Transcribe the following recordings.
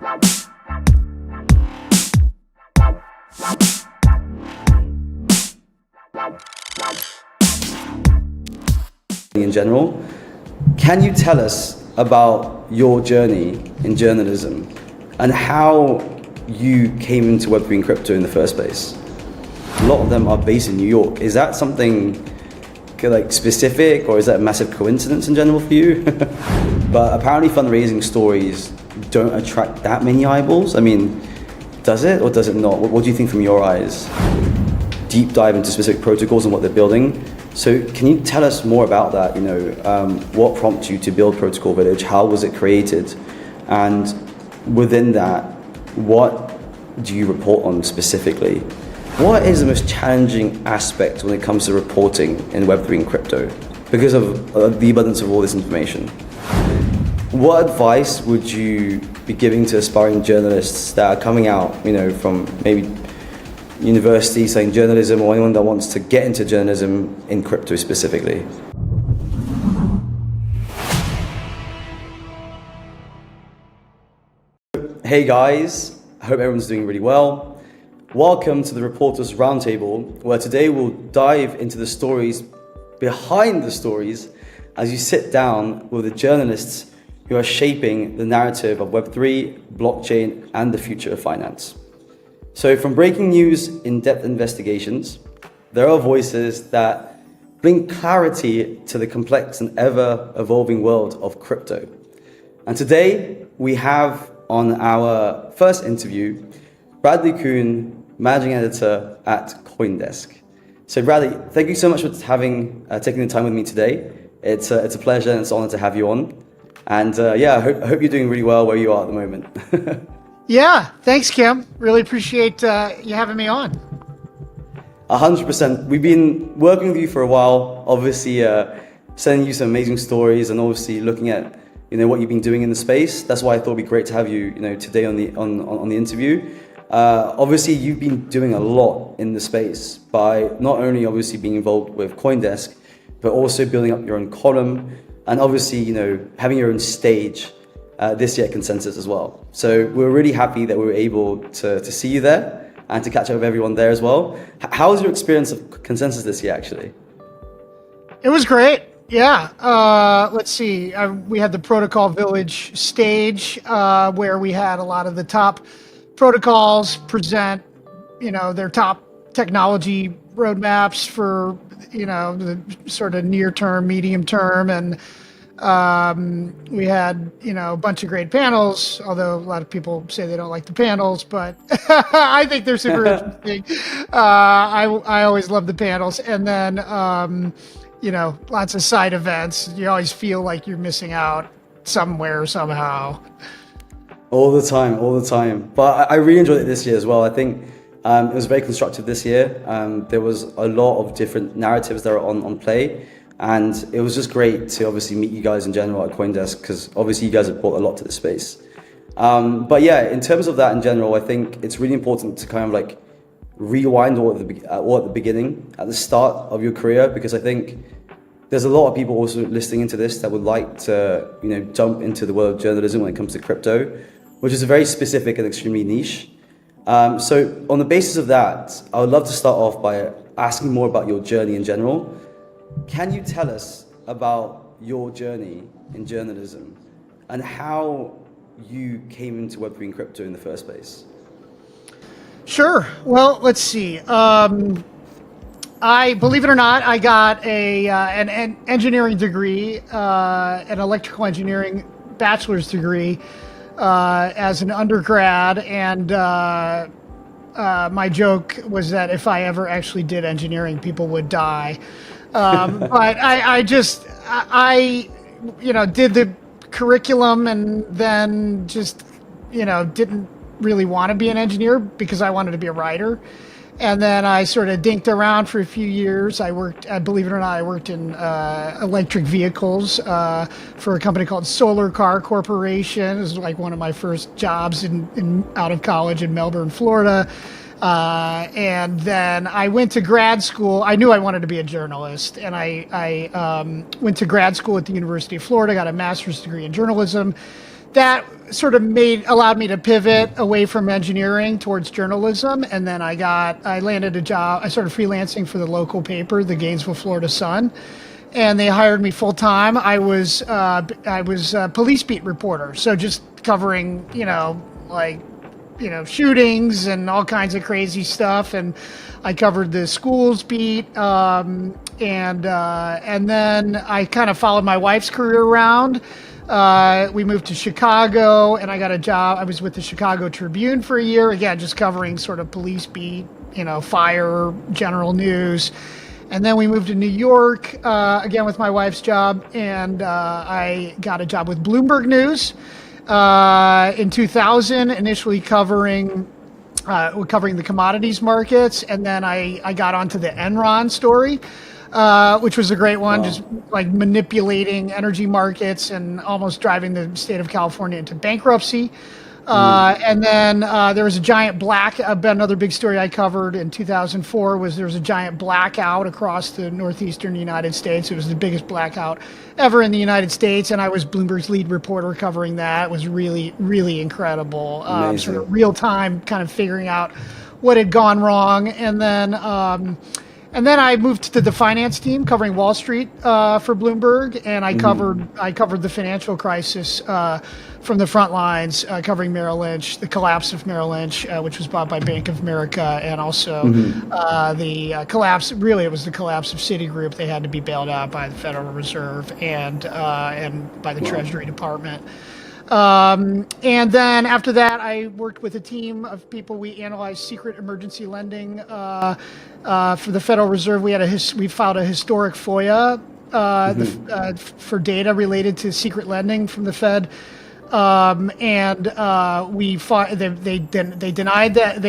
In general, can you tell us about your journey in journalism and how you came into Web3 and crypto in the first place? A lot of them are based in New York. Is that something like specific, or is that a massive coincidence in general for you? But apparently fundraising stories don't attract that many eyeballs. I mean, does it or does it not? What do you think from your eyes? Deep dive into specific protocols and what they're building. So can you tell us more about that? What prompted you to build Protocol Village? How was it created? And within that, what do you report on specifically? What is the most challenging aspect when it comes to reporting in Web3 and crypto because of the abundance of all this information? What advice would you be giving to aspiring journalists that are coming out, from maybe university studying journalism, or anyone that wants to get into journalism in crypto specifically? Hey guys, I hope everyone's doing really well. Welcome to the Reporters Roundtable, where today we'll dive into the stories behind the stories as you sit down with the journalists who are shaping the narrative of Web3, blockchain, and the future of finance. So from breaking news, in-depth investigations, there are voices that bring clarity to the complex and ever-evolving world of crypto. And today we have on our first interview, Bradley Keoun, Managing Editor at Coindesk. So Bradley, thank you so much for taking the time with me today. It's a pleasure and it's an honor to have you on. And I hope you're doing really well where you are at the moment. Yeah, thanks, Kim. Really appreciate you having me on. 100%. We've been working with you for a while, obviously sending you some amazing stories and obviously looking at what you've been doing in the space. That's why I thought it'd be great to have you today on the interview. Obviously, you've been doing a lot in the space by not only obviously being involved with Coindesk, but also building up your own column and obviously having your own stage this year at Consensus as well. So we're really happy that we were able to see you there and to catch up with everyone there as well. How was your experience of Consensus this year, actually? It was great. Yeah. Let's see. We had the Protocol Village stage where we had a lot of the top protocols present, their top technology roadmaps for, the sort of near term, medium term. And we had, a bunch of great panels, although a lot of people say they don't like the panels, but I think they're super interesting. I always love the panels. And then, lots of side events. You always feel like you're missing out somewhere, somehow. All the time. But I really enjoyed it this year as well. I think it was very constructive this year. There was a lot of different narratives that are on play. And it was just great to obviously meet you guys in general at Coindesk, because obviously you guys have brought a lot to the space. But yeah, in terms of that in general, I think it's really important to kind of rewind all at the beginning, at the start of your career, because I think there's a lot of people also listening into this that would like to, jump into the world of journalism when it comes to crypto, which is a very specific and extremely niche. So on the basis of that, I would love to start off by asking more about your journey in general. Can you tell us about your journey in journalism and how you came into Web3 and crypto in the first place? Sure. Well, let's see. I believe it or not, I got an engineering degree, an electrical engineering bachelor's degree as an undergrad, and my joke was that if I ever actually did engineering, people would die. But I did the curriculum and then just, didn't really want to be an engineer because I wanted to be a writer. And then I sort of dinked around for a few years. Believe it or not, I worked in electric vehicles for a company called Solar Car Corporation. It was like one of my first jobs out of college in Melbourne, Florida. And then I went to grad school. I knew I wanted to be a journalist, and I went to grad school at the University of Florida, got a master's degree in journalism, that sort of allowed me to pivot away from engineering towards journalism. And then I landed a job. I started freelancing for the local paper, the Gainesville, Florida Sun, and they hired me full time. I was a police beat reporter, so just covering, shootings and all kinds of crazy stuff. And I covered the schools beat, and then I kind of followed my wife's career around. We moved to Chicago, and I got a job. I was with the Chicago Tribune for a year, again, just covering sort of police beat, fire, general news. And then we moved to New York, again with my wife's job, and I got a job with Bloomberg News in 2000, initially covering the commodities markets, and then I got onto the Enron story. Which was a great one, wow. Just like manipulating energy markets and almost driving the state of California into bankruptcy. And then there was a giant another big story I covered in 2004 was there was a giant blackout across the northeastern United States. It was the biggest blackout ever in the United States, and I was Bloomberg's lead reporter covering that. It was really, really incredible. Sort of real time kind of figuring out what had gone wrong. And then I moved to the finance team covering Wall Street for Bloomberg, and I covered the financial crisis from the front lines, covering Merrill Lynch, the collapse of Merrill Lynch, which was bought by Bank of America, and also the collapse. Really, it was the collapse of Citigroup. They had to be bailed out by the Federal Reserve and by the Treasury Department. And then after that, I worked with a team of people. We analyzed secret emergency lending for the Federal Reserve. We filed a historic FOIA for data related to secret lending from the Fed. We fought. They denied that.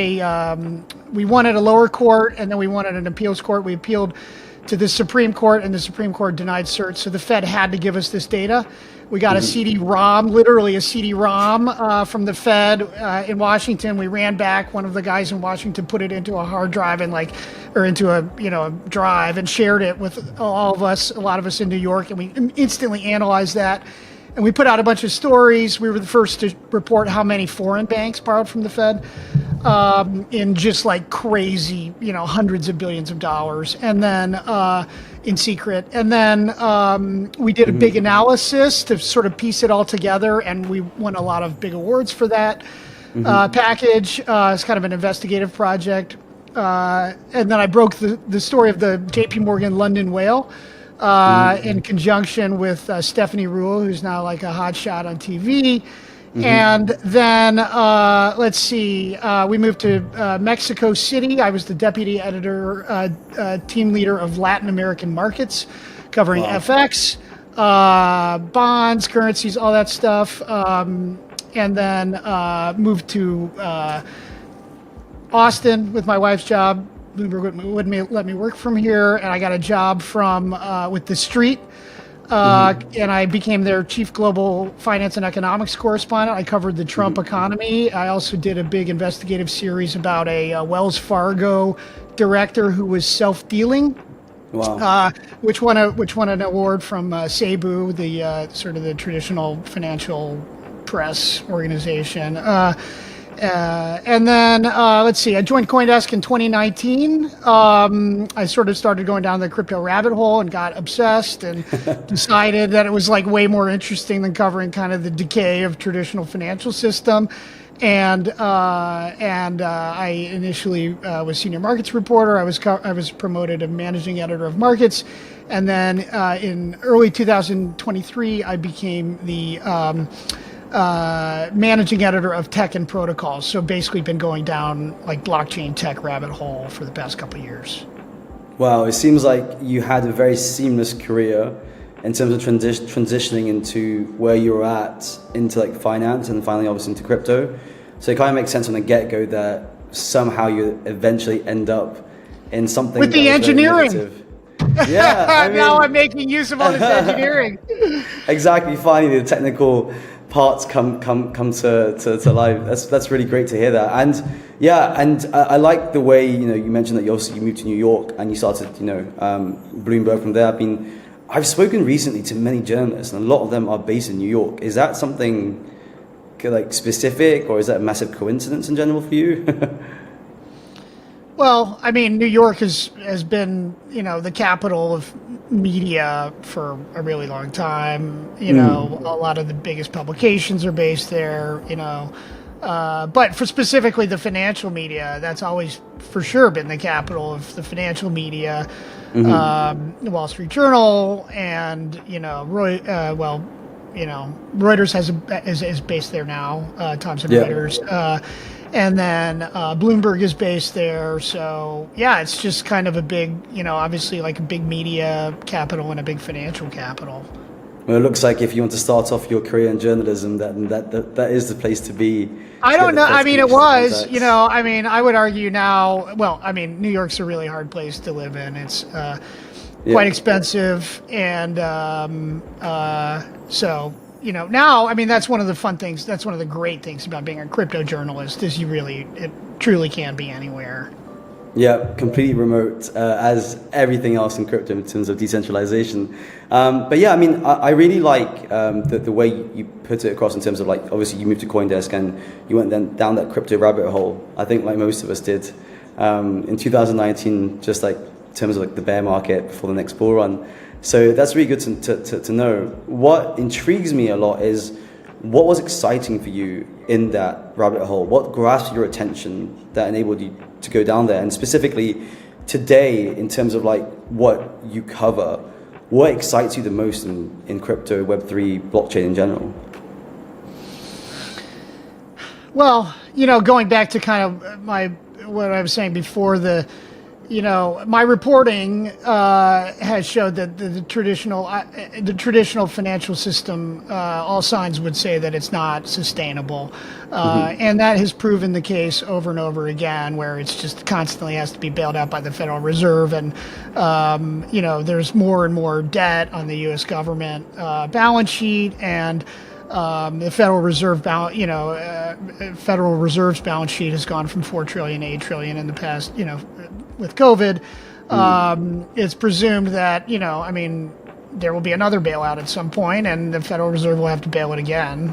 We won at a lower court, and then we won at an appeals court. We appealed to the Supreme Court, and the Supreme Court denied cert. So the Fed had to give us this data. We got a CD-ROM, literally a CD-ROM from the Fed in Washington. We ran back. One of the guys in Washington put it into a hard drive or into a drive and shared it with all of us, a lot of us in New York, and we instantly analyzed that. And we put out a bunch of stories. We were the first to report how many foreign banks borrowed from the Fed in just like crazy, hundreds of billions of dollars, and then in secret. And then we did a big analysis to sort of piece it all together, and we won a lot of big awards for that package. It's kind of an investigative project. And then I broke the story of the J.P. Morgan London whale. In conjunction with Stephanie Ruhle, who's now like a hot shot on TV. And then, we moved to Mexico City. I was the deputy editor, team leader of Latin American markets, covering FX, bonds, currencies, all that stuff. And then moved to Austin with my wife's job. Bloomberg wouldn't let me work from here, and I got a job with The Street, and I became their chief global finance and economics correspondent. I covered the Trump economy. I also did a big investigative series about a Wells Fargo director who was self-dealing, which won an award from SEBU, the sort of the traditional financial press organization. And then, I joined Coindesk in 2019. I sort of started going down the crypto rabbit hole and got obsessed and decided that it was like way more interesting than covering kind of the decay of traditional financial system. And I initially was senior markets reporter. I was promoted to managing editor of markets. And then in early 2023, I became the managing editor of tech and protocols. So basically been going down like blockchain tech rabbit hole for the past couple of years. Wow, it seems like you had a very seamless career in terms of transitioning into where you were at, into like finance and finally obviously into crypto. So it kind of makes sense from the get-go that somehow you eventually end up in something with the engineering. Yeah, I mean, now I'm making use of all this engineering. Exactly, finally the technical parts come to life. That's really great to hear that. And yeah, and I like the way you mentioned that you moved to New York and you started Bloomberg from there. I've spoken recently to many journalists and a lot of them are based in New York. Is that something like specific, or is that a massive coincidence in general for you? Well, I mean, New York has been, the capital of media for a really long time. A lot of the biggest publications are based there. But for specifically the financial media, that's always for sure been the capital of the financial media. The Wall Street Journal and Reuters is based there now. Thomson Reuters. And then Bloomberg is based there. So, yeah, it's just kind of a big, obviously like a big media capital and a big financial capital. Well, it looks like if you want to start off your career in journalism, that is the place to be. I don't know. I mean, it was, I would argue now, New York's a really hard place to live in. It's quite expensive. And now, that's one of the fun things. That's one of the great things about being a crypto journalist is it truly can be anywhere. Yeah, completely remote, as everything else in crypto in terms of decentralization. But yeah, I really like the way you put it across in terms of, like, obviously you moved to Coindesk and you went then down that crypto rabbit hole. I think like most of us did in 2019, just like in terms of like the bear market before the next bull run. So that's really good to know. What intrigues me a lot is what was exciting for you in that rabbit hole? What grasped your attention that enabled you to go down there? And specifically today, in terms of like what you cover, what excites you the most in crypto, Web3, blockchain in general? Well, going back to kind of what I was saying before, my reporting has showed that the traditional financial system, all signs would say that it's not sustainable, and that has proven the case over and over again, where it's just constantly has to be bailed out by the Federal Reserve, and there's more and more debt on the U.S. government balance sheet, and the Federal Reserve Federal Reserve's balance sheet has gone from 4 trillion to 8 trillion in the past, with COVID. It's presumed that, there will be another bailout at some point and the Federal Reserve will have to bail it again.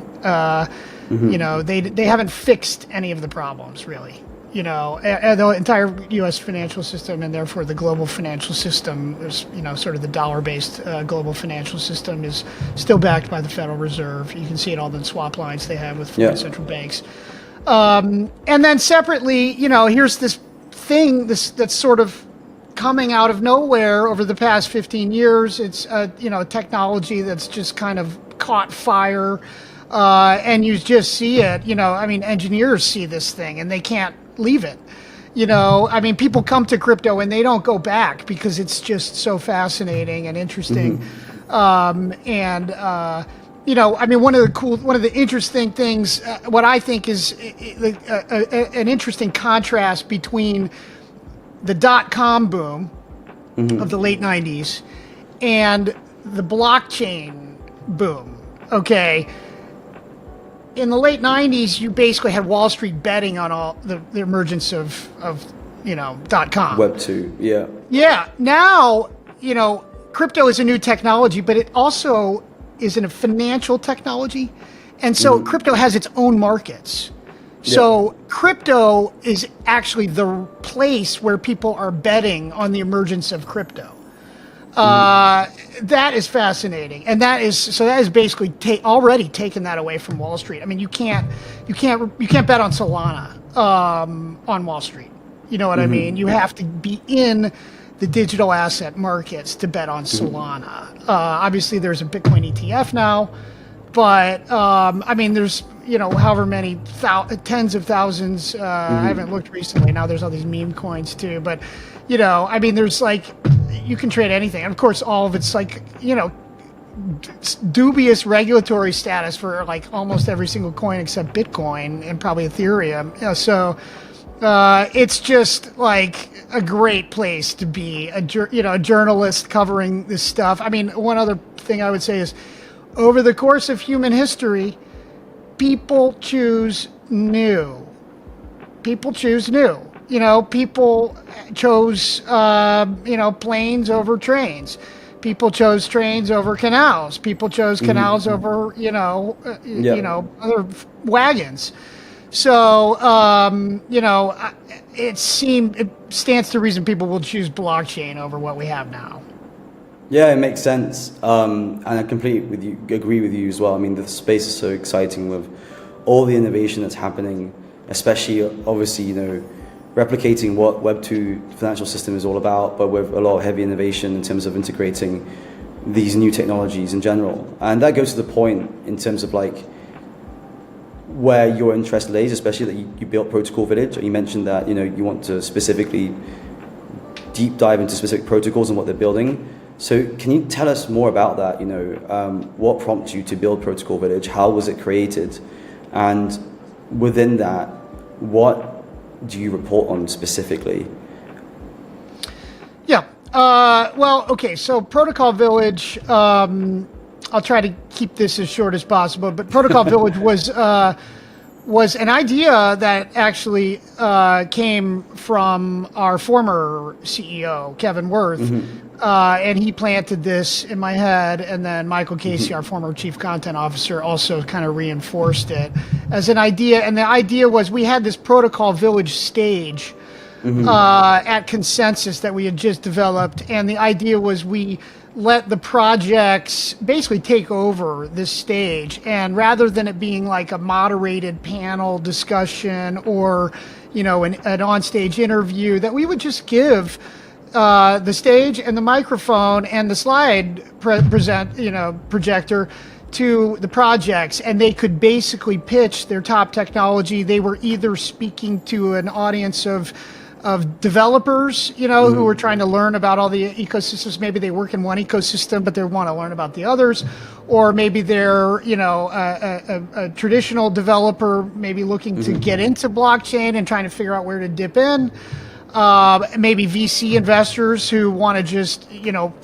They haven't fixed any of the problems, really. The entire U.S. financial system and therefore the global financial system is, sort of the dollar-based global financial system is still backed by the Federal Reserve. You can see it all in the swap lines they have with foreign central banks. And then separately, here's this thing that's sort of coming out of nowhere over the past 15 years. It's technology that's just kind of caught fire, and you just see it. Engineers see this thing and they can't leave it. People come to crypto and they don't go back because it's just so fascinating and interesting. One of the interesting things, what I think is an interesting contrast between the dot-com boom of the late 90s and the blockchain boom. Okay. In the late 90s, you basically had Wall Street betting on all the emergence of .com. Web 2, yeah. Yeah. Now, crypto is a new technology, but it also is a financial technology. And so crypto has its own markets. So crypto is actually the place where people are betting on the emergence of crypto. That is fascinating, and that is basically already taken that away from Wall Street. You can't bet on Solana on Wall Street. You know what I mean? You have to be in the digital asset markets to bet on Solana. Obviously, there's a Bitcoin ETF now, but there's however many tens of thousands. I haven't looked recently. Now there's all these meme coins too, but there's like. You can trade anything. And of course, all of it's like, dubious regulatory status for like almost every single coin except Bitcoin and probably Ethereum. So it's just like a great place to be a journalist covering this stuff. One other thing I would say is over the course of human history, people choose new. People chose, planes over trains. people chose trains over canals. People chose canals over, other wagons. So, it stands to reason people will choose blockchain over what we have now. Yeah, it makes sense. And I completely agree with you as well. I mean, the space is so exciting with all the innovation that's happening, especially obviously, replicating what Web2 financial system is all about, but with a lot of heavy innovation in terms of integrating these new technologies in general. And that goes to the point in terms of like where your interest lays, especially that you built Protocol Village. You mentioned that, you want to specifically deep dive into specific protocols and what they're building. So can you tell us more about that? What prompted you to build Protocol Village? How was it created? And within that, what do you report on specifically? Yeah. Okay. So Protocol Village, I'll try to keep this as short as possible, but Protocol Village was an idea that actually came from our former CEO, Kevin Worth. And he planted this in my head, and then Michael Casey, our former chief content officer, also kind of reinforced it as an idea. And the idea was we had this Protocol Village stage at Consensus that we had just developed, and the idea was we let the projects basically take over this stage, and rather than it being like a moderated panel discussion or an on-stage interview, that we would just give the stage and the microphone and the slide projector to the projects, and they could basically pitch their top technology. They were either speaking to an audience of developers, who were trying to learn about all the ecosystems. Maybe they work in one ecosystem, but they want to learn about the others. Or maybe they're, a traditional developer, maybe looking to get into blockchain and trying to figure out where to dip in. Maybe VC investors who want to just,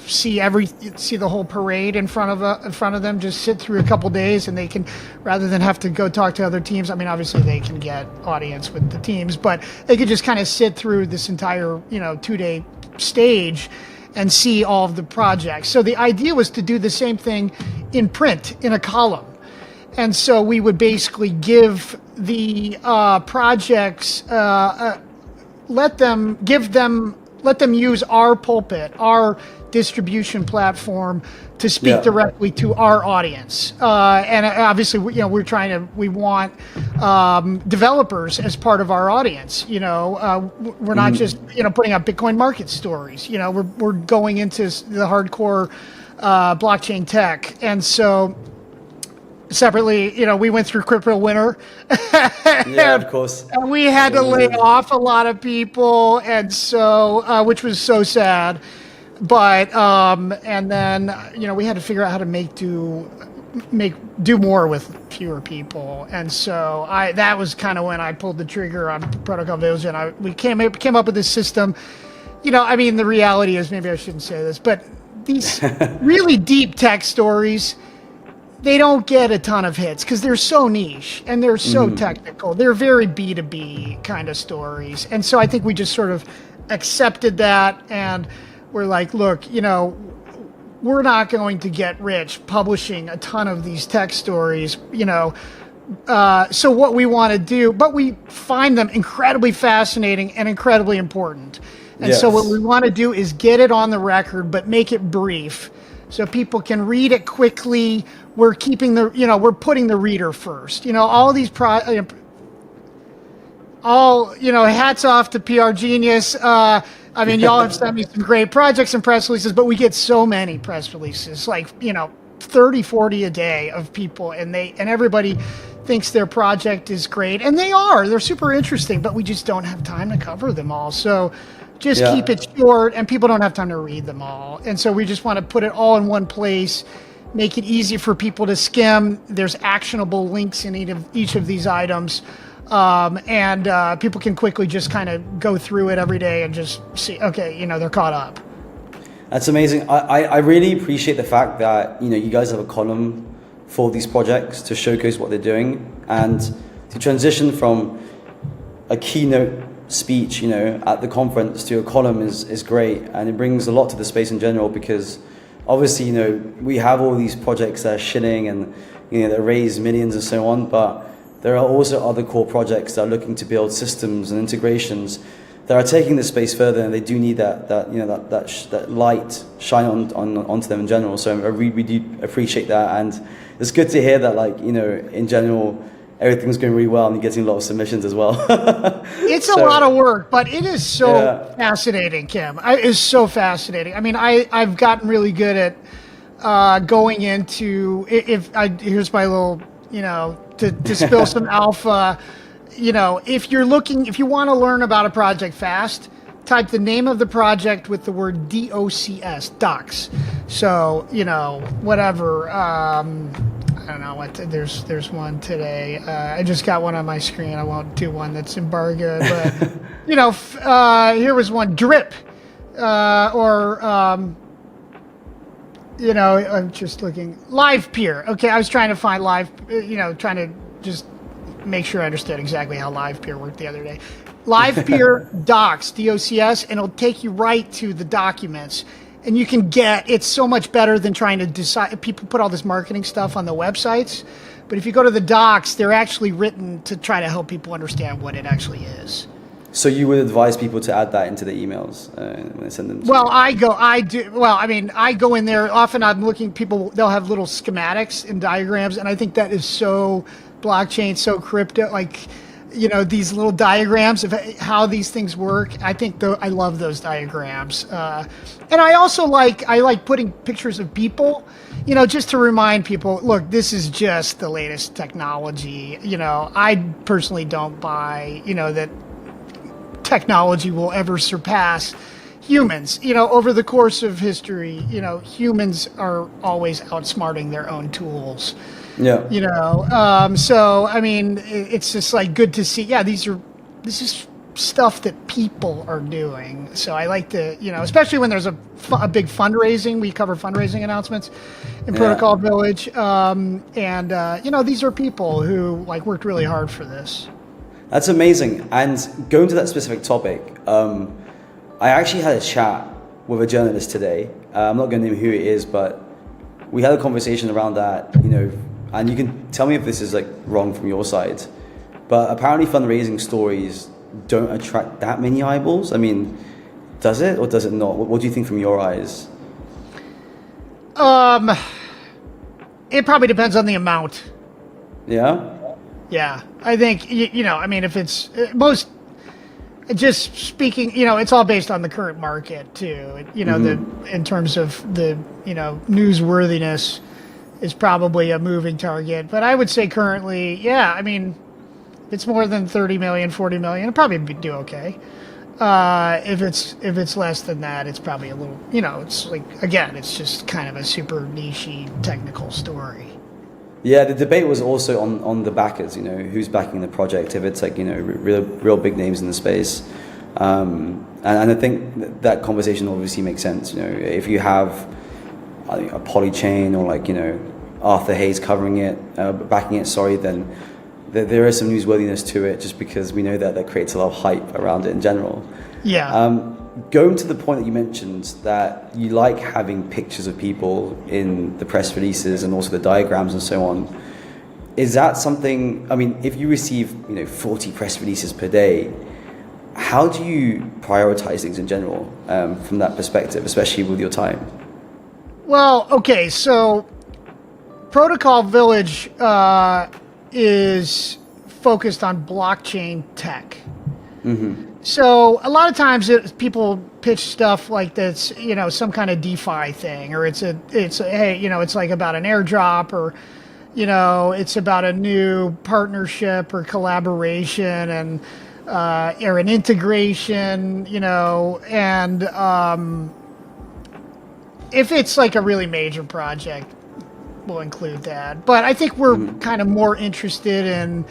see the whole parade in front of them, just sit through a couple days, and they can, rather than have to go talk to other teams. I mean, obviously they can get audience with the teams, but they could just kind of sit through this entire, 2-day stage and see all of the projects. So the idea was to do the same thing in print, in a column. And so we would basically give the projects, let them use our pulpit, our distribution platform, to speak directly to our audience. And obviously, we want developers as part of our audience. We're not just putting out Bitcoin market stories. We're going into the hardcore blockchain tech, and so. Separately, we went through crypto winter. Yeah, of course. And we had to lay off a lot of people, and so which was so sad. But and then we had to figure out how to do more with fewer people, and so that was kind of when I pulled the trigger on Protocol Village, and we came up with this system. The reality is, maybe I shouldn't say this, but these really deep tech stories, they don't get a ton of hits because they're so niche and they're so technical. They're very B2B kind of stories. And so I think we just sort of accepted that, and we're like, look, we're not going to get rich publishing a ton of these tech stories, so what we want to do, but we find them incredibly fascinating and incredibly important. And so what we want to do is get it on the record, but make it brief so people can read it quickly. We're keeping we're putting the reader first. All these hats off to PR Genius. Y'all have sent me some great projects and press releases, but we get so many press releases, like 30, 40 a day of people, and everybody thinks their project is great, and they're super interesting, but we just don't have time to cover them all. So just keep it short, and people don't have time to read them all. And so we just want to put it all in one place, make it easy for people to skim. There's actionable links in each of these items. And people can quickly just kind of go through it every day and just see, okay, they're caught up. That's amazing. I really appreciate the fact that, you guys have a column for these projects to showcase what they're doing, and to transition from a keynote speech, at the conference to a column is great, and it brings a lot to the space in general, because obviously, you know, we have all these projects that are shitting and, you know, that raise millions and so on, but there are also other core projects that are looking to build systems and integrations that are taking the space further, and they do need that you know, that light shine onto them in general. So I really do appreciate that, and it's good to hear that, like, you know, in general, everything's going really well and you're getting a lot of submissions as well. It's a lot of work, but it is so fascinating, Kim. It's so fascinating. I mean, I've gotten really good at going into, here's my little, you know, to spill some alpha. You know, if you want to learn about a project fast, type the name of the project with the word DOCS, docs. So, you know, whatever, I don't know what, there's one today. I just got one on my screen. I won't do one that's embargoed, but, you know, here was one, drip, you know, I'm just looking, live peer. Okay, I was trying to find live, you know, trying to just make sure I understood exactly how live peer worked the other day. Live peer docs, DOCS, and it'll take you right to the documents. And you can it's so much better than trying to decide. People put all this marketing stuff on the websites, but if you go to the docs, they're actually written to try to help people understand what it actually is. So you would advise people to add that into the emails when they send them to Well, I go in there. Often I'm looking, they'll have little schematics and diagrams, and I think that is so blockchain, so crypto, like, you know, these little diagrams of how these things work. I think I love those diagrams. And I also like putting pictures of people, you know, just to remind people, look, this is just the latest technology. You know, I personally don't buy, you know, that technology will ever surpass humans. You know, over the course of history, you know, humans are always outsmarting their own tools. Yeah. You know, so I mean, it's just like good to see. Yeah, this is stuff that people are doing. So I like to, you know, especially when there's a big fundraising. We cover fundraising announcements in Protocol Village, and you know, these are people who like worked really hard for this. That's amazing. And going to that specific topic, I actually had a chat with a journalist today. I'm not going to name who it is, but we had a conversation around that, you know, and you can tell me if this is like wrong from your side, but apparently fundraising stories don't attract that many eyeballs. I mean, does it or does it not? What do you think from your eyes? It probably depends on the amount. Yeah? Yeah, I think, you know, I mean, if it's just speaking, you know, it's all based on the current market too. You know, in terms of the, you know, newsworthiness is probably a moving target. But I would say currently, yeah, I mean, if it's more than 30 million, 40 million, it'll probably do okay. If it's less than that, it's probably a little, you know, it's like, again, it's just kind of a super niche-y technical story. Yeah, the debate was also on the backers, you know, who's backing the project, if it's like, you know, real big names in the space. And I think that conversation obviously makes sense, you know, if you have a Polychain or like, you know, Arthur Hayes covering it, backing it, then there is some newsworthiness to it, just because we know that creates a lot of hype around it in general. Yeah. Going to the point that you mentioned that you like having pictures of people in the press releases and also the diagrams and so on, is that something, I mean, if you receive, you know, 40 press releases per day, how do you prioritize things in general from that perspective, especially with your time? Well, okay, so Protocol Village is focused on blockchain tech. Mm-hmm. So a lot of times people pitch stuff like this, you know, some kind of DeFi thing, or it's hey, you know, it's like about an airdrop, or, you know, it's about a new partnership or collaboration, and or an integration, you know, and if it's like a really major project, we'll include that. But I think we're kind of more interested in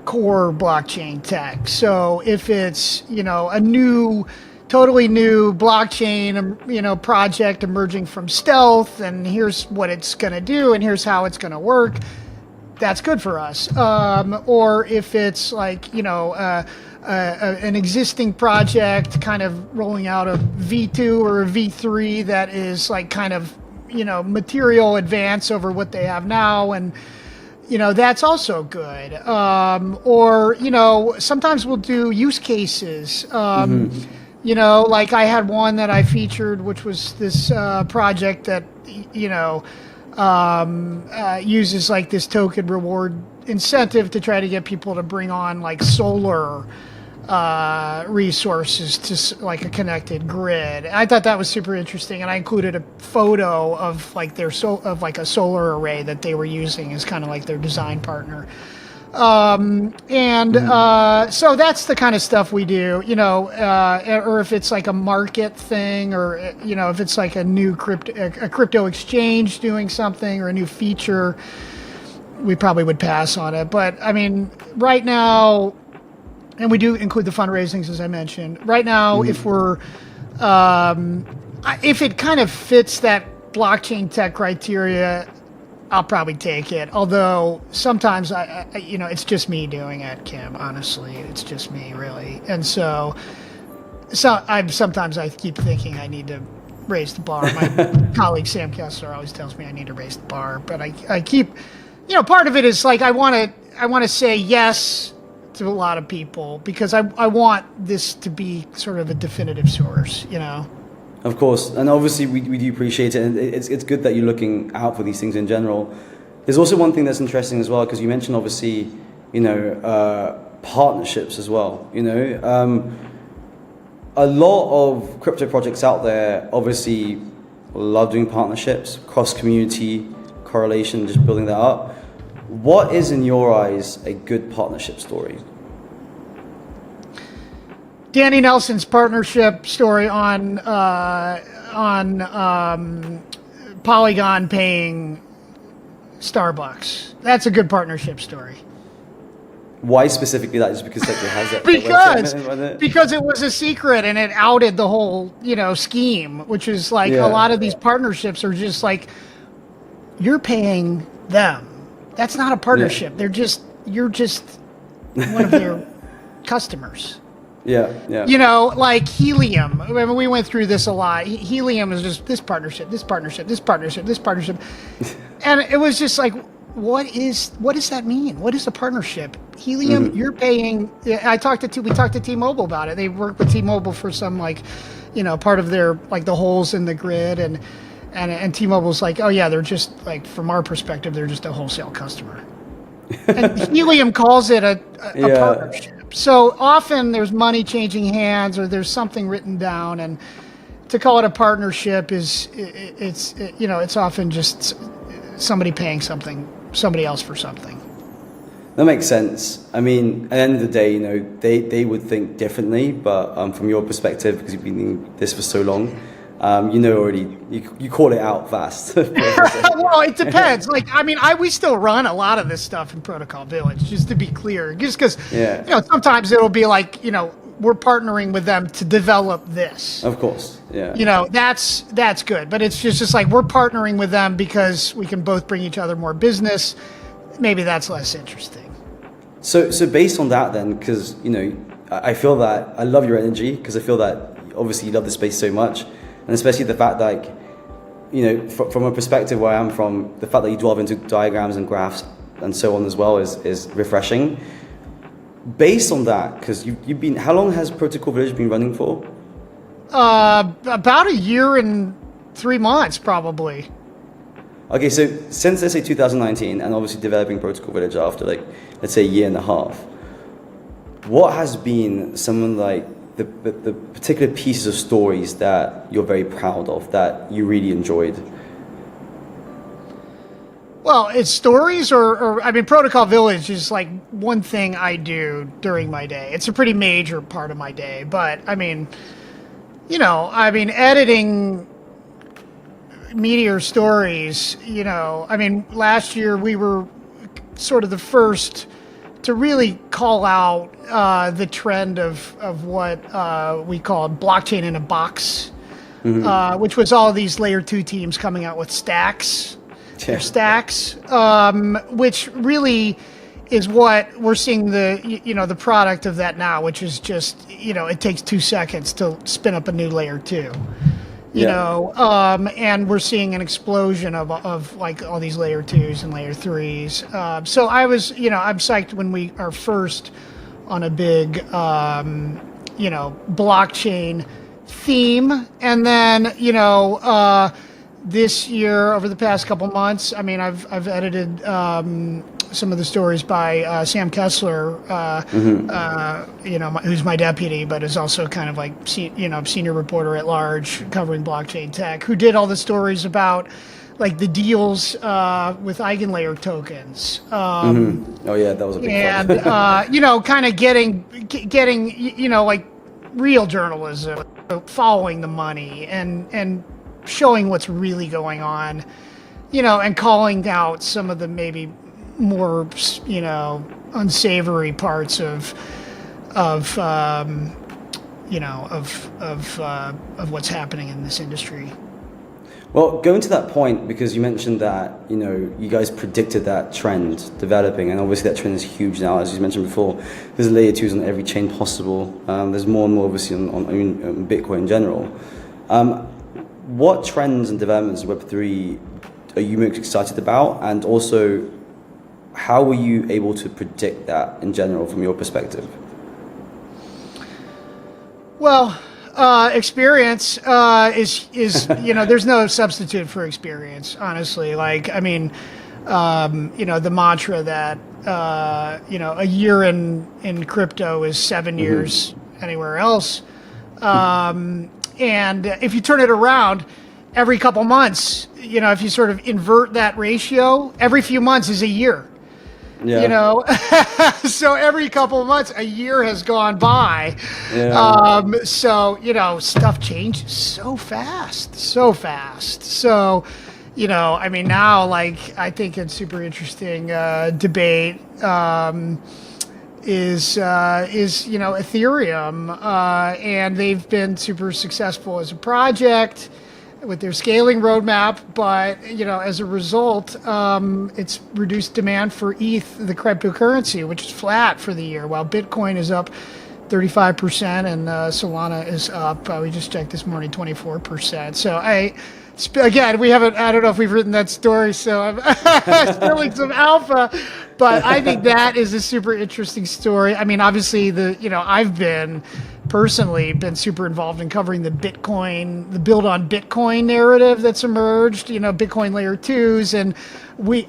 core blockchain tech. So if it's, you know, a totally new blockchain, you know, project emerging from stealth, and here's what it's going to do, and here's how it's going to work, that's good for us. Or if it's like, an existing project kind of rolling out a V2 or a V3 that is like kind of, material advance over what they have now. And, that's also good. Or, sometimes we'll do use cases. Like I had one that I featured, which was this project that, uses like this token reward incentive to try to get people to bring on like solar resources to like a connected grid. I thought that was super interesting, and I included a photo of like of like a solar array that they were using as kind of like their design partner. So that's the kind of stuff we do, or if it's like a market thing, or if it's like a new crypto exchange doing something, or a new feature, we probably would pass on it. But I mean, right now, and we do include the fundraisings, as I mentioned. Right now, if we're, if it kind of fits that blockchain tech criteria, I'll probably take it. Although sometimes it's just me doing it, Kim. Honestly, it's just me, really. And so sometimes I keep thinking I need to raise the bar. My colleague Sam Kessler always tells me I need to raise the bar, but I keep, part of it is like I want to say yes to a lot of people because I want this to be sort of a definitive source, Of course, and obviously we do appreciate it, and it's good that you're looking out for these things in general. There's also one thing that's interesting as well, because you mentioned obviously, partnerships as well. A lot of crypto projects out there obviously love doing partnerships, cross-community correlation, just building that up. What is, in your eyes, a good partnership story? Danny Nelson's partnership story on Polygon paying Starbucks. That's a good partnership story. Why specifically that? Just because it has that because it was a secret and it outed the whole scheme, which is like a lot of these partnerships are just like you're paying them. That's not a partnership. Yeah. You're just one of their customers. Yeah. Like Helium. I mean, we went through this a lot. Helium is just this partnership, this partnership, this partnership, this partnership. And it was just like, what does that mean? What is a partnership? Helium, you're paying. We talked to T-Mobile about it. They work with T-Mobile for some part of their like the holes in the grid, and T-Mobile's like, oh yeah, they're just like from our perspective, they're just a wholesale customer. And Helium calls it a partnership. So often there's money changing hands, or there's something written down, and to call it a partnership it's often just somebody paying somebody else for something. That makes sense. I mean, at the end of the day, they would think differently, but from your perspective, because you've been in this for so long, already you call it out fast. Well, it depends. Like, I mean, we still run a lot of this stuff in Protocol Village, just to be clear. Just because, sometimes it'll be like, we're partnering with them to develop this. Of course, yeah. That's good. But it's just like we're partnering with them because we can both bring each other more business. Maybe that's less interesting. So based on that, then, because I feel that I love your energy, because I feel that obviously you love the space so much. And especially the fact that, from a perspective where I am from, the fact that you delve into diagrams and graphs and so on as well is refreshing. Based on that, because you've been, how long has Protocol Village been running for? About a year and 3 months, probably. Okay, so since, let's say, 2019, and obviously developing Protocol Village after, let's say, a year and a half, what has been some of, the particular pieces of stories that you're very proud of, that you really enjoyed? Well, it's stories or I mean, Protocol Village is like one thing I do during my day. It's a pretty major part of my day, but I mean, editing Meteor stories, last year we were sort of the first to really call out the trend of what we called blockchain in a box, which was all these layer 2 teams coming out with stacks. their stacks, which really is what we're seeing the product of that now, which is just, it takes 2 seconds to spin up a new layer 2. And we're seeing an explosion of like all these layer 2s and layer 3s. So I was, I'm psyched when we are first on a big, blockchain theme. And then, this year, over the past couple months, I mean, I've edited some of the stories by Sam Kessler, who's my deputy, but is also kind of like senior reporter at large covering blockchain tech, who did all the stories about like the deals with eigenlayer tokens. Oh yeah, that was a big and kind of getting like real journalism, following the money and showing what's really going on, and calling out some of the maybe more, unsavory parts of what's happening in this industry. Well, going to that point, because you mentioned that, you guys predicted that trend developing, and obviously that trend is huge now, as you mentioned before. There's layer 2s on every chain possible. There's more and more, obviously, on Bitcoin in general. What trends and developments in Web3 are you most excited about? And also, how were you able to predict that in general from your perspective? Well, experience is there's no substitute for experience, honestly. Like, I mean, the mantra that a year in crypto is 7 years anywhere else, and if you turn it around every couple months, if you sort of invert that ratio, every few months is a year. Yeah. So every couple of months, a year has gone by. Yeah. Stuff changes so fast. So, I mean, now, like, I think it's super interesting debate is Ethereum, and they've been super successful as a project with their scaling roadmap, but as a result, it's reduced demand for ETH, the cryptocurrency, which is flat for the year, while Bitcoin is up 35% and Solana is up. We just checked this morning, 24%. So we haven't. I don't know if we've written that story, so I'm spilling some alpha. But I think that is a super interesting story. I mean, obviously, I've personally been super involved in covering the build on Bitcoin narrative that's emerged, Bitcoin layer 2s. And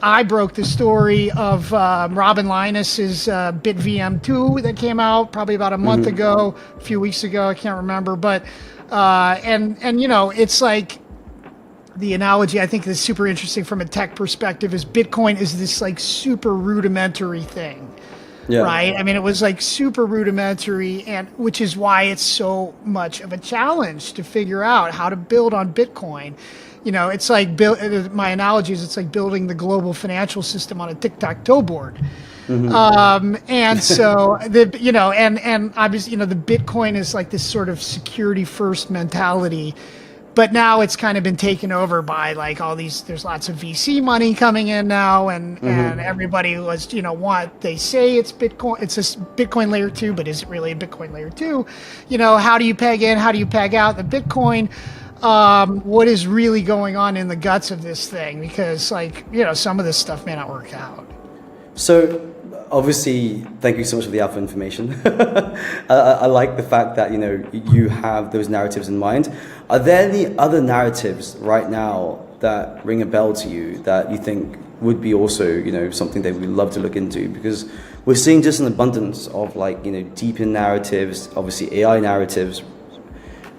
I broke the story of Robin Linus's BitVM2 that came out probably about a month ago, a few weeks ago, I can't remember. But, it's like, the analogy I think is super interesting from a tech perspective is Bitcoin is this like super rudimentary thing. Yeah. Right. I mean, it was like super rudimentary, and which is why it's so much of a challenge to figure out how to build on Bitcoin. It's like my analogy is it's like building the global financial system on a tic-tac-toe board. And so and obviously, the Bitcoin is like this sort of security first mentality. But now it's kind of been taken over by like all these, there's lots of VC money coming in now, and everybody was, they say it's Bitcoin, it's a Bitcoin layer 2, but is it really a Bitcoin layer 2? How do you peg in, how do you peg out the Bitcoin? What is really going on in the guts of this thing? Because some of this stuff may not work out. So obviously, thank you so much for the alpha information. I like the fact that you have those narratives in mind. Are there any other narratives right now that ring a bell to you that you think would be also something that we'd love to look into? Because we're seeing just an abundance of deep in narratives, obviously AI narratives,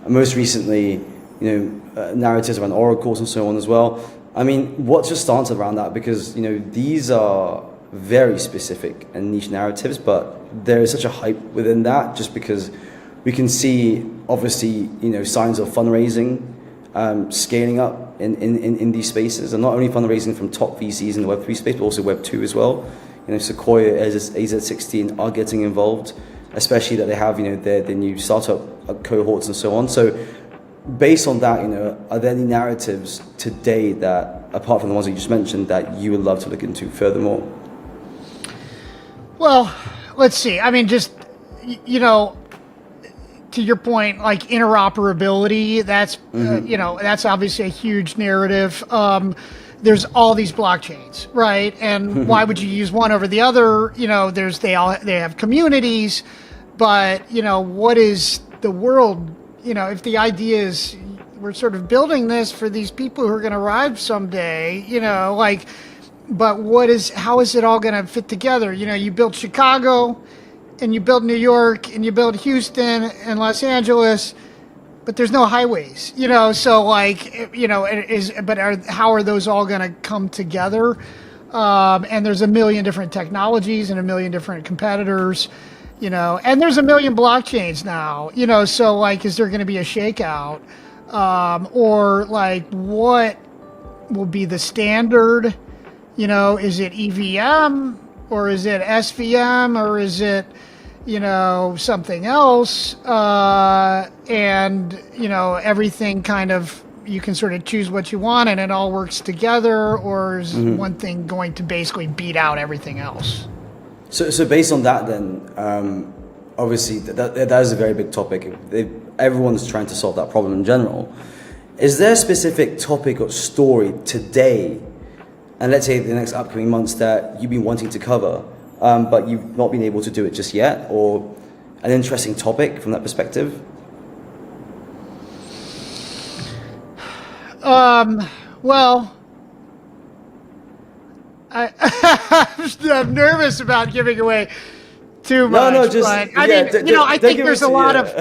most recently narratives around oracles and so on as well. I mean, what's your stance around that? Because these are very specific and niche narratives, but there is such a hype within that just because we can see obviously signs of fundraising scaling up in these spaces, and not only fundraising from top VCs in the Web3 space, but also Web2 as well. Sequoia, AZ16 are getting involved, especially that they have their new startup cohorts and so on. So based on that, are there any narratives today that, apart from the ones that you just mentioned, that you would love to look into furthermore? Well, let's see. I mean, just, to your point, like interoperability, that's, that's obviously a huge narrative. There's all these blockchains, right? And why would you use one over the other? They have communities, but, what is the world? If the idea is we're sort of building this for these people who are going to arrive someday, but how is it all going to fit together? You build Chicago and you build New York and you build Houston and Los Angeles, but there's no highways, so how are those all going to come together? And there's a million different technologies and a million different competitors, and there's a million blockchains now, so is there going to be a shakeout? Or what will be the standard? Is it EVM or is it SVM or is it, something else? And, everything kind of, you can sort of choose what you want and it all works together, or is one thing going to basically beat out everything else? So based on that then, obviously that is a very big topic. Everyone's trying to solve that problem in general. Is there a specific topic or story today, and let's say the next upcoming months, that you've been wanting to cover, but you've not been able to do it just yet, or an interesting topic from that perspective? Well, I'm nervous about giving away too much. No, just but, I think there's a lot of.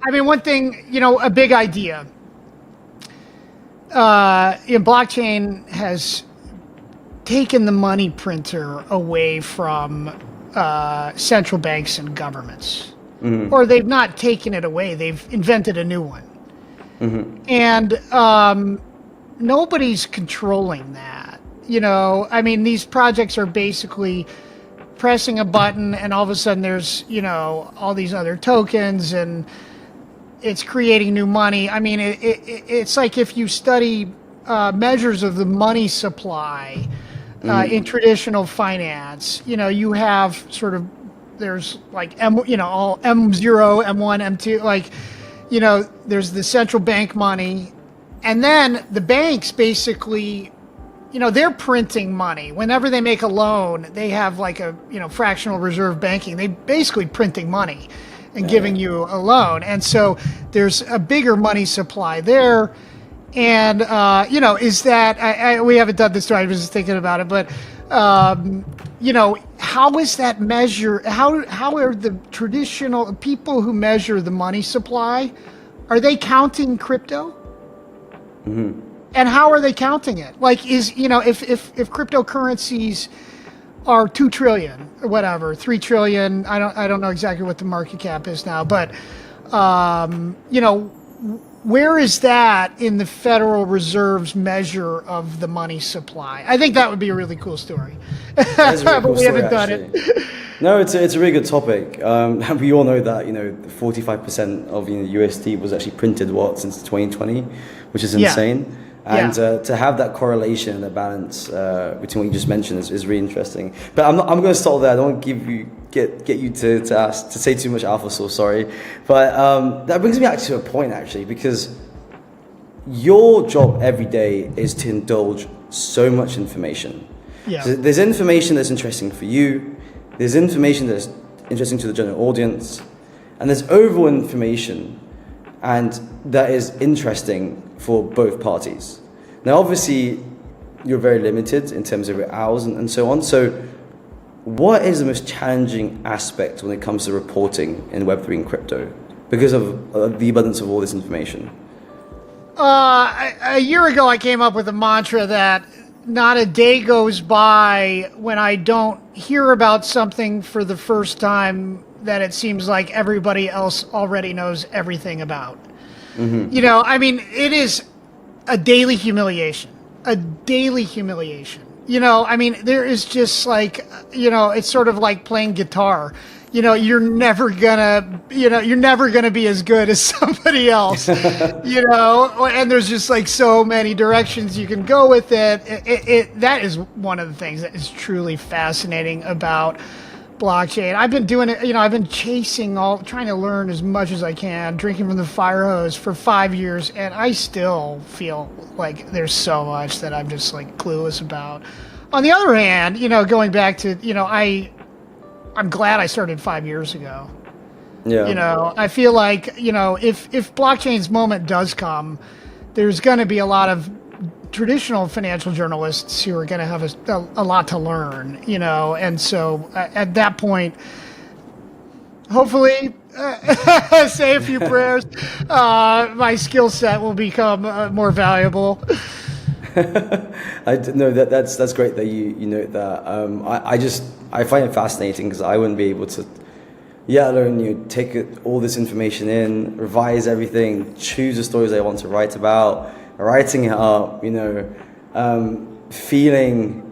One thing, a big idea. Blockchain has taken the money printer away from central banks and governments, or they've not taken it away; they've invented a new one, and nobody's controlling that. These projects are basically pressing a button and all of a sudden there's, all these other tokens and it's creating new money. It's like if you study measures of the money supply in traditional finance, you have sort of, there's like all M0, M1, M2, there's the central bank money, and then the banks basically, they're printing money. Whenever they make a loan, they have like a, fractional reserve banking. They basically printing money and giving you a loan. And so there's a bigger money supply there. And, is that, we haven't done this, so I was just thinking about it, but, how is that measure? How are the traditional people who measure the money supply, are they counting crypto? And how are they counting it? If cryptocurrencies are 2 trillion or whatever, 3 trillion, I don't know exactly what the market cap is now, but where is that in the Federal Reserve's measure of the money supply? I think that would be a really cool story. That's a really cool but we story, haven't done actually. it. No, it's a really good topic. And we all know that 45% of USD was actually printed since 2020, which is insane. And to have that correlation and the balance between what you just mentioned is really interesting. But I'm going to stop there. I don't want to get you to say too much alpha source. Sorry, but that brings me actually to a point actually, because your job every day is to indulge so much information. Yeah. So there's information that's interesting for you. There's information that's interesting to the general audience, and there's overall information, and that is interesting for both parties. Now, obviously, you're very limited in terms of your hours and so on. So what is the most challenging aspect when it comes to reporting in Web3 and crypto because of the abundance of all this information? A year ago, I came up with a mantra that not a day goes by when I don't hear about something for the first time that it seems like everybody else already knows everything about. It is a daily humiliation, there is just it's sort of like playing guitar. you're never gonna be as good as somebody else, and there's just like so many directions you can go with it. That is one of the things that is truly fascinating about blockchain. I've been doing it, I've been trying to learn as much as I can, drinking from the fire hose for 5 years, and I still feel like there's so much that I'm just like clueless about. On the other hand, going back to, I'm glad I started 5 years ago. Yeah. I feel like, if blockchain's moment does come, there's going to be a lot of traditional financial journalists who are going to have a lot to learn, and so at that point, hopefully, say a few prayers, my skill set will become more valuable. No, that's great that you note that. I find it fascinating because I wouldn't be able to, take all this information in, revise everything, choose the stories I want to write about, writing it up, feeling,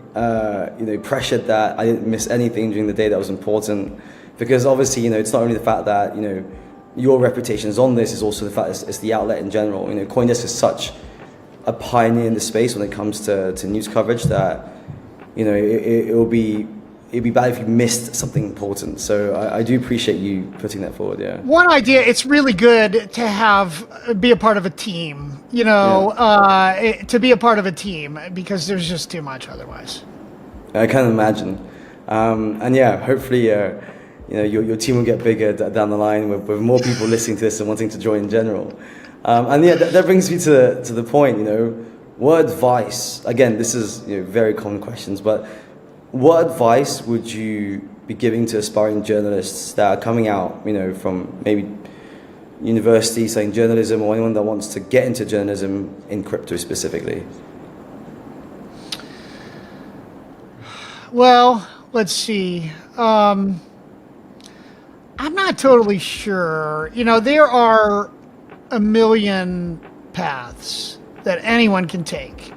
pressured that I didn't miss anything during the day that was important, because obviously, it's not only the fact that, your reputation is on this, it's also the fact it's the outlet in general. Coindesk is such a pioneer in the space when it comes to news coverage that, it'd be bad if you missed something important. So I do appreciate you putting that forward. Yeah. One idea, it's really good to be a part of a team, to be a part of a team, because there's just too much otherwise. I can't imagine. And yeah, hopefully, your team will get bigger down the line with more people listening to this and wanting to join in general. And yeah, that brings me to the point, what advice, again, this is very common questions, but what advice would you be giving to aspiring journalists that are coming out, from maybe university studying journalism, or anyone that wants to get into journalism in crypto specifically? Well, let's see. I'm not totally sure. There are a million paths that anyone can take.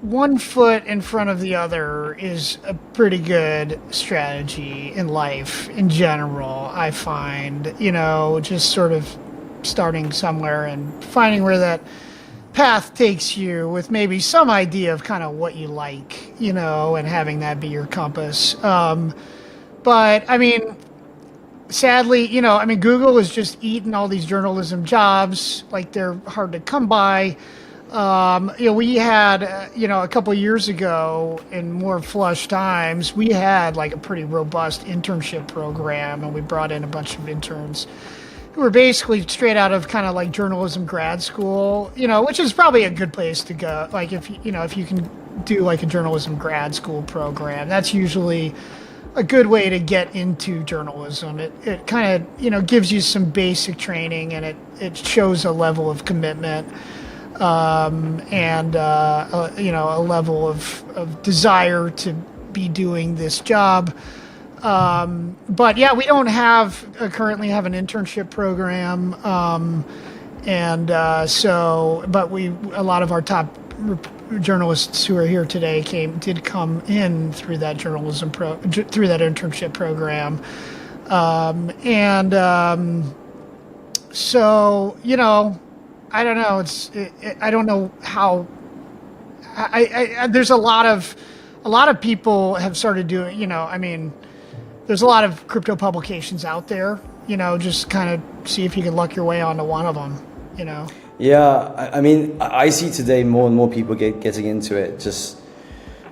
One foot in front of the other is a pretty good strategy in life in general, I find, just sort of starting somewhere and finding where that path takes you with maybe some idea of kind of what you like, and having that be your compass. But sadly, Google is just eating all these journalism jobs. Like, they're hard to come by. We had, a couple of years ago, in more flush times, we had like a pretty robust internship program, and we brought in a bunch of interns who were basically straight out of kind of like journalism grad school, which is probably a good place to go. Like, if you can do like a journalism grad school program, that's usually a good way to get into journalism. It kind of, gives you some basic training, and it shows a level of commitment. And a level of desire to be doing this job. But yeah, we don't currently have an internship program. But a lot of our top journalists who are here today did come in through that through that internship program. I don't know. I don't know how. There's a lot of people have started doing. There's a lot of crypto publications out there. Just kind of see if you can luck your way onto one of them. Yeah, I see today more and more people getting into it just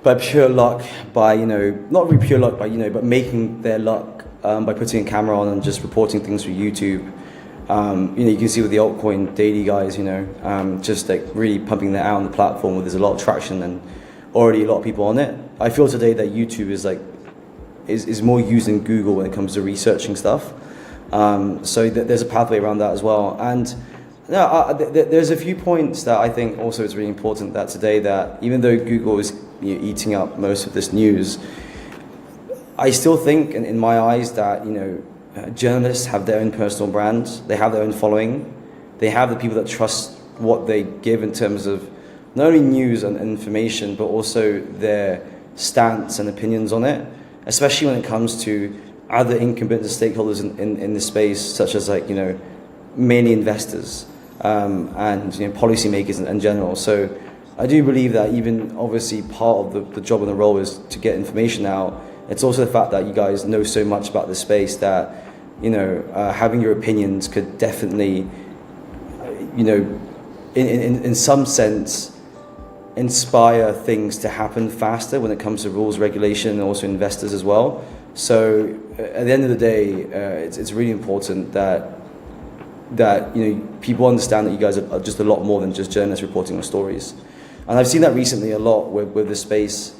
by pure luck. Not really pure luck, but making their luck by putting a camera on and just reporting things through YouTube. You can see with the altcoin daily guys, just like really pumping that out on the platform where there's a lot of traction and already a lot of people on it. I feel today that YouTube is more used than Google when it comes to researching stuff. So there's a pathway around that as well. And there's a few points that I think also is really important that today, that even though Google is eating up most of this news, I still think in my eyes that, journalists have their own personal brand, they have their own following, they have the people that trust what they give in terms of not only news and information, but also their stance and opinions on it. especially when it comes to other incumbent stakeholders in the space, such as like, mainly investors and policymakers in general. So I do believe that even obviously part of the job and the role is to get information out. It's also the fact that you guys know so much about the space that having your opinions could definitely in some sense inspire things to happen faster when it comes to rules, regulation, and also investors as well. So at the end of the day, it's really important that people understand that you guys are just a lot more than just journalists reporting on stories. And I've seen that recently a lot with the space.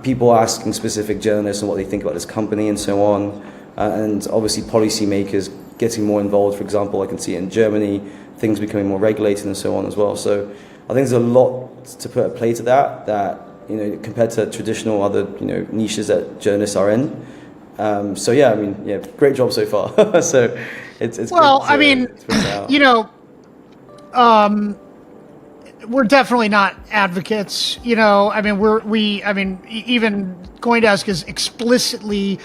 People asking specific journalists on what they think about this company and so on. And obviously policymakers getting more involved. For example, I can see it in Germany, things becoming more regulated and so on as well. So I think there's a lot to put a play to that compared to traditional other niches that journalists are in. So yeah, great job so far. So it's well, we're definitely not advocates. Even Coindesk is explicitly,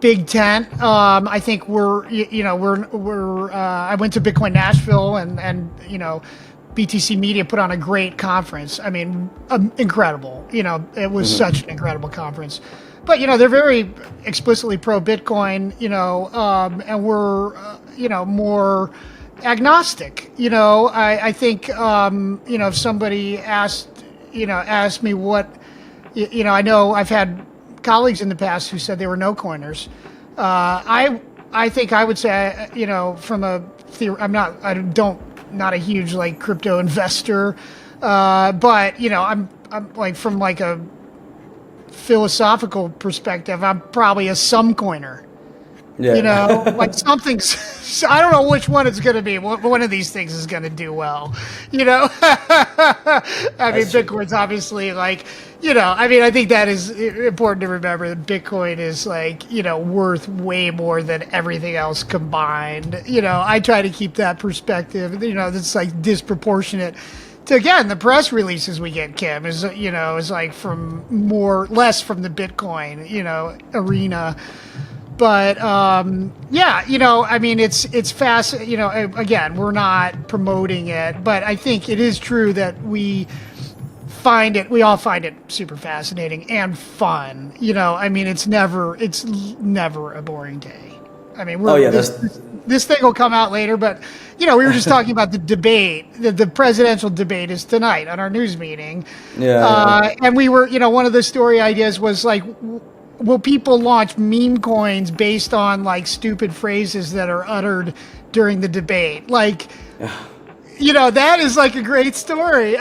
big tent. I think we're I went to Bitcoin Nashville and BTC Media put on a great conference. Incredible. It was such an incredible conference. But they're very explicitly pro Bitcoin. And we're more agnostic. I think if somebody asked me what, I know I've had colleagues in the past who said they were no coiners. I think I would say, from a theory, I'm not a huge like crypto investor, but I'm like from like a philosophical perspective, I'm probably a some coiner. Yeah. Like something's, I don't know which one it's going to be. One of these things is going to do well, Bitcoin's obviously like, I think that is important to remember that Bitcoin is like, worth way more than everything else combined. I try to keep that perspective, that's like disproportionate to, again, the press releases we get, Kim, is like less from the Bitcoin, arena. But it's fast. Again, we're not promoting it, but I think it is true that we all find it super fascinating and fun. It's never a boring day. This thing will come out later, but we were just talking about the debate. The presidential debate is tonight on our news meeting. Yeah. And we were, one of the story ideas was like, will people launch meme coins based on like stupid phrases that are uttered during the debate? Like, that is like a great story.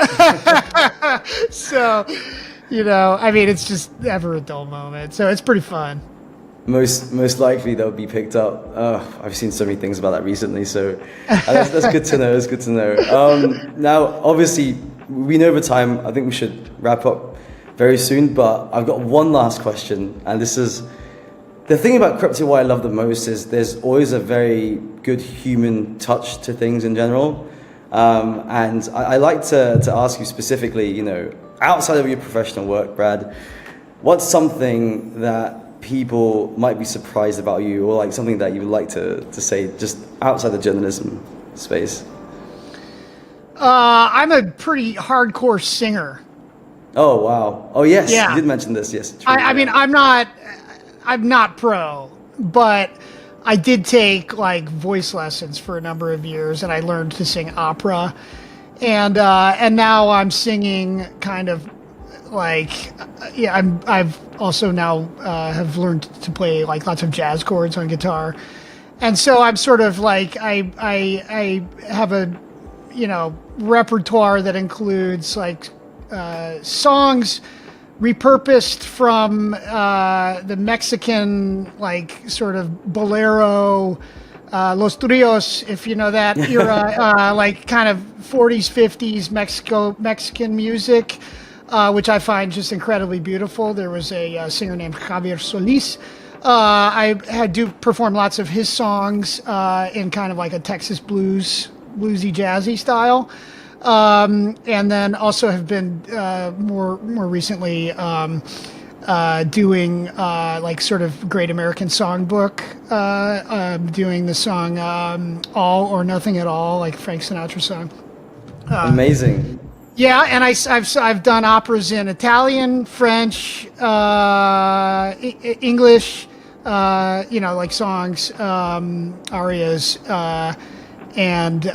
So, it's just never a dull moment. So it's pretty fun. Most likely they'll be picked up. I've seen so many things about that recently. So that's good to know. That's good to know. Now, obviously, we know over time. I think we should wrap up very soon, but I've got one last question, and this is the thing about crypto. What I love the most is there's always a very good human touch to things in general, and I like to ask you specifically, outside of your professional work, Brad, what's something that people might be surprised about you, or like something that you would like to say just outside the journalism space? I'm a pretty hardcore singer. Oh wow! Oh yes, yeah. You did mention this. Yes, true, I'm not pro, but I did take like voice lessons for a number of years, and I learned to sing opera, and now I'm singing kind of like I've also now have learned to play like lots of jazz chords on guitar, and so I'm sort of like I have a repertoire that includes like songs repurposed from the Mexican Los Trios, if you know that era, like kind of 40s, 50s Mexican music, which I find just incredibly beautiful. There was a singer named Javier Solis. I had to perform lots of his songs in kind of like a Texas bluesy, jazzy style. And then also have been more recently doing like sort of Great American Songbook, doing the song All or Nothing at All, like Frank Sinatra song. Amazing. Yeah, and I've done operas in Italian, French, English, like songs, arias, and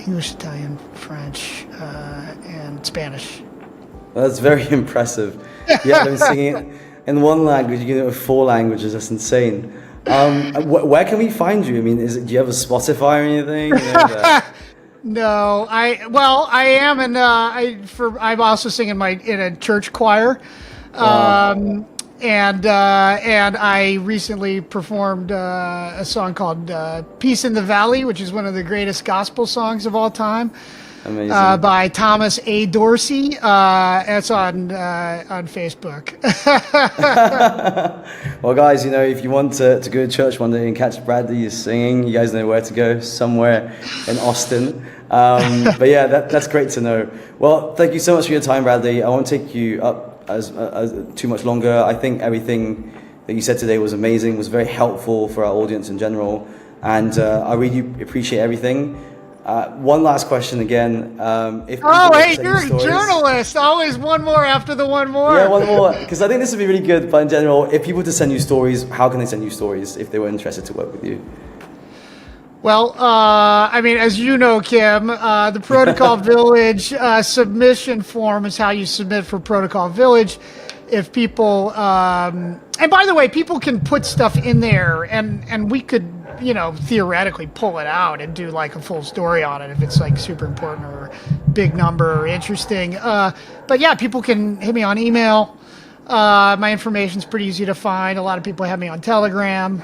English, Italian, French, and Spanish. That's very impressive. Yeah, I'm singing it in one language, you can do it with 4 languages. That's insane. Where can we find you? I mean, do you have a Spotify or anything? No, I am, and I'm also singing in a church choir, and I recently performed a song called "Peace in the Valley," which is one of the greatest gospel songs of all time. Amazing. By Thomas A. Dorsey. It's on Facebook. Well, guys, if you want to go to church one day and catch Bradley singing, you guys know where to go, somewhere in Austin. But yeah, that's great to know. Well, thank you so much for your time, Bradley. I won't take you up as too much longer. I think everything that you said today was amazing, was very helpful for our audience in general, and I really appreciate everything. One last question again. Hey, you're a journalist. Always one more after the one more. Yeah, one more, because I think this would be really good. But in general, if people were to send you stories, how can they send you stories if they were interested to work with you? Well, I mean, as you know, Kim, the Protocol Village submission form is how you submit for Protocol Village. If people, and by the way, people can put stuff in there, and we could, theoretically pull it out and do like a full story on it if it's like super important or big number or interesting. But yeah, people can hit me on email. My information's pretty easy to find. A lot of people have me on Telegram.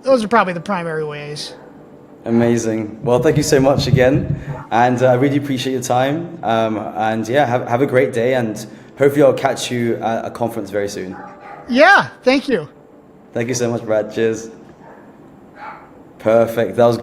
Those are probably the primary ways. Amazing. Well, thank you so much again, and I really appreciate your time. And yeah, have a great day, and hopefully I'll catch you at a conference very soon. Yeah, thank you. Thank you so much, Brad. Cheers. Perfect. That was